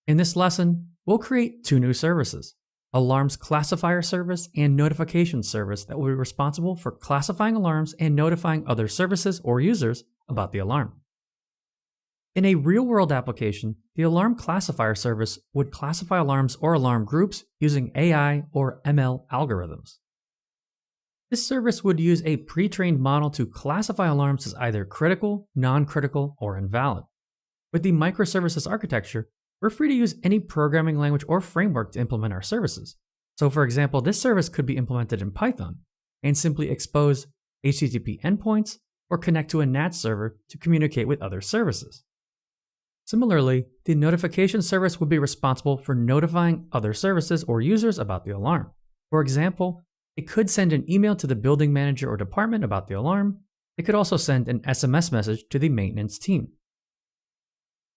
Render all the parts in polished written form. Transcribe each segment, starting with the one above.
In this lesson, we'll create two new services: Alarms Classifier Service and Notification Service that will be responsible for classifying alarms and notifying other services or users about the alarm. In a real-world application, the Alarm Classifier Service would classify alarms or alarm groups using AI or ML algorithms. This service would use a pre-trained model to classify alarms as either critical, non-critical, or invalid. With the microservices architecture, we're free to use any programming language or framework to implement our services. So for example, this service could be implemented in Python and simply expose HTTP endpoints or connect to a NAT server to communicate with other services. Similarly, the notification service would be responsible for notifying other services or users about the alarm. For example, it could send an email to the building manager or department about the alarm. It could also send an SMS message to the maintenance team.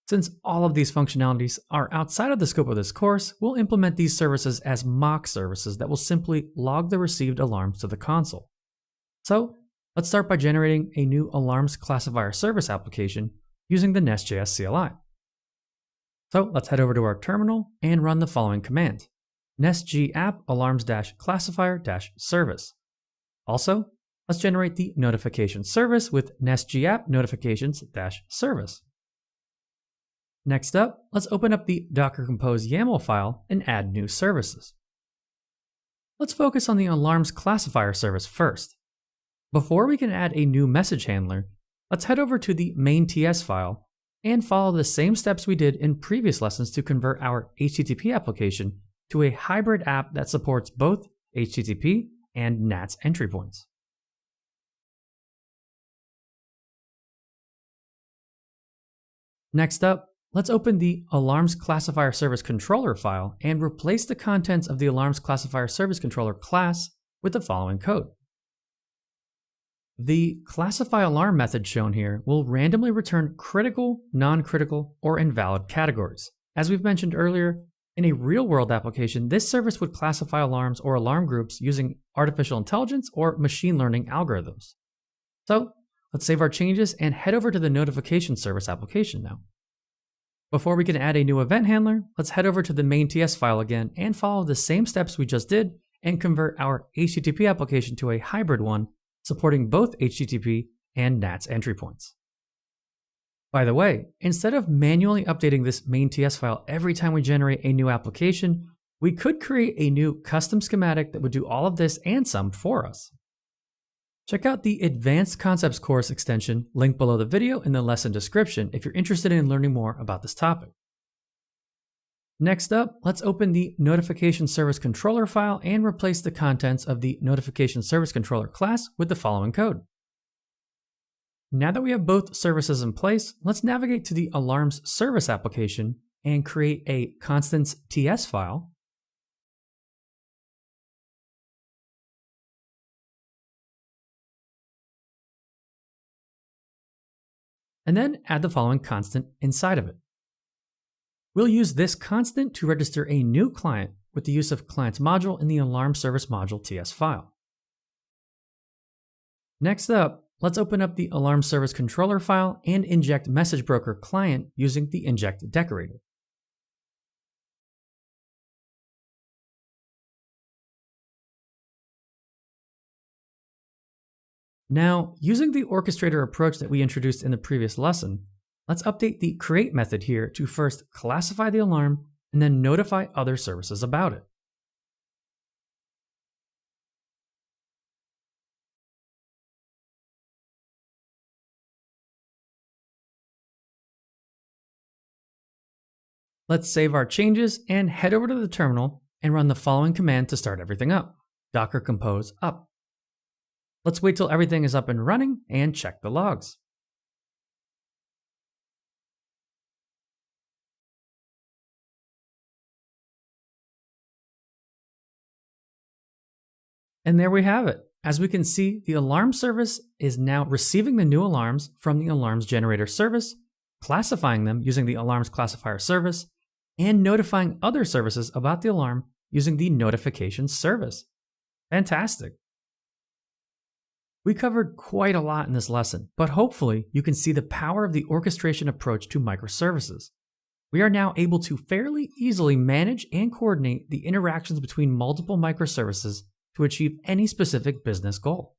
Since all of these functionalities are outside of the scope of this course, we'll implement these services as mock services that will simply log the received alarms to the console. So, let's start by generating a new Alarms Classifier Service application using the Nest.js CLI. So let's head over to our terminal and run the following command: nestg-app alarms-classifier-service. Also, let's generate the notification service with nestg-app notifications-service. Next up, let's open up the Docker Compose YAML file and add new services. Let's focus on the Alarms Classifier Service first. Before we can add a new message handler, let's head over to the main.ts file and follow the same steps we did in previous lessons to convert our HTTP application to a hybrid app that supports both HTTP and NATS entry points. Next up, let's open the Alarms Classifier Service Controller file and replace the contents of the Alarms Classifier Service Controller class with the following code. The classify alarm method shown here will randomly return critical, non-critical, or invalid categories. As we've mentioned earlier, in a real-world application, this service would classify alarms or alarm groups using artificial intelligence or machine learning algorithms. So, let's save our changes and head over to the notification service application now. Before we can add a new event handler, let's head over to the main.ts file again and follow the same steps we just did and convert our HTTP application to a hybrid one supporting both HTTP and NATS entry points. By the way, instead of manually updating this main.ts file every time we generate a new application, we could create a new custom schematic that would do all of this and some for us. Check out the Advanced Concepts course extension linked below the video in the lesson description if you're interested in learning more about this topic. Next up, let's open the Notification Service Controller file and replace the contents of the Notification Service Controller class with the following code. Now that we have both services in place, let's navigate to the Alarms Service application and create a constants.ts file. And then add the following constant inside of it. We'll use this constant to register a new client with the use of clients module in the Alarm Service module TS file. Next up, let's open up the Alarm Service Controller file and inject Message Broker client using the inject decorator. Now, using the orchestrator approach that we introduced in the previous lesson, let's update the create method here to first classify the alarm and then notify other services about it. Let's save our changes and head over to the terminal and run the following command to start everything up: docker compose up. Let's wait till everything is up and running and check the logs. And there we have it. As we can see, the alarm service is now receiving the new alarms from the alarms generator service, classifying them using the alarms classifier service, and notifying other services about the alarm using the notification service. Fantastic. We covered quite a lot in this lesson, but hopefully you can see the power of the orchestration approach to microservices. We are now able to fairly easily manage and coordinate the interactions between multiple microservices to achieve any specific business goal.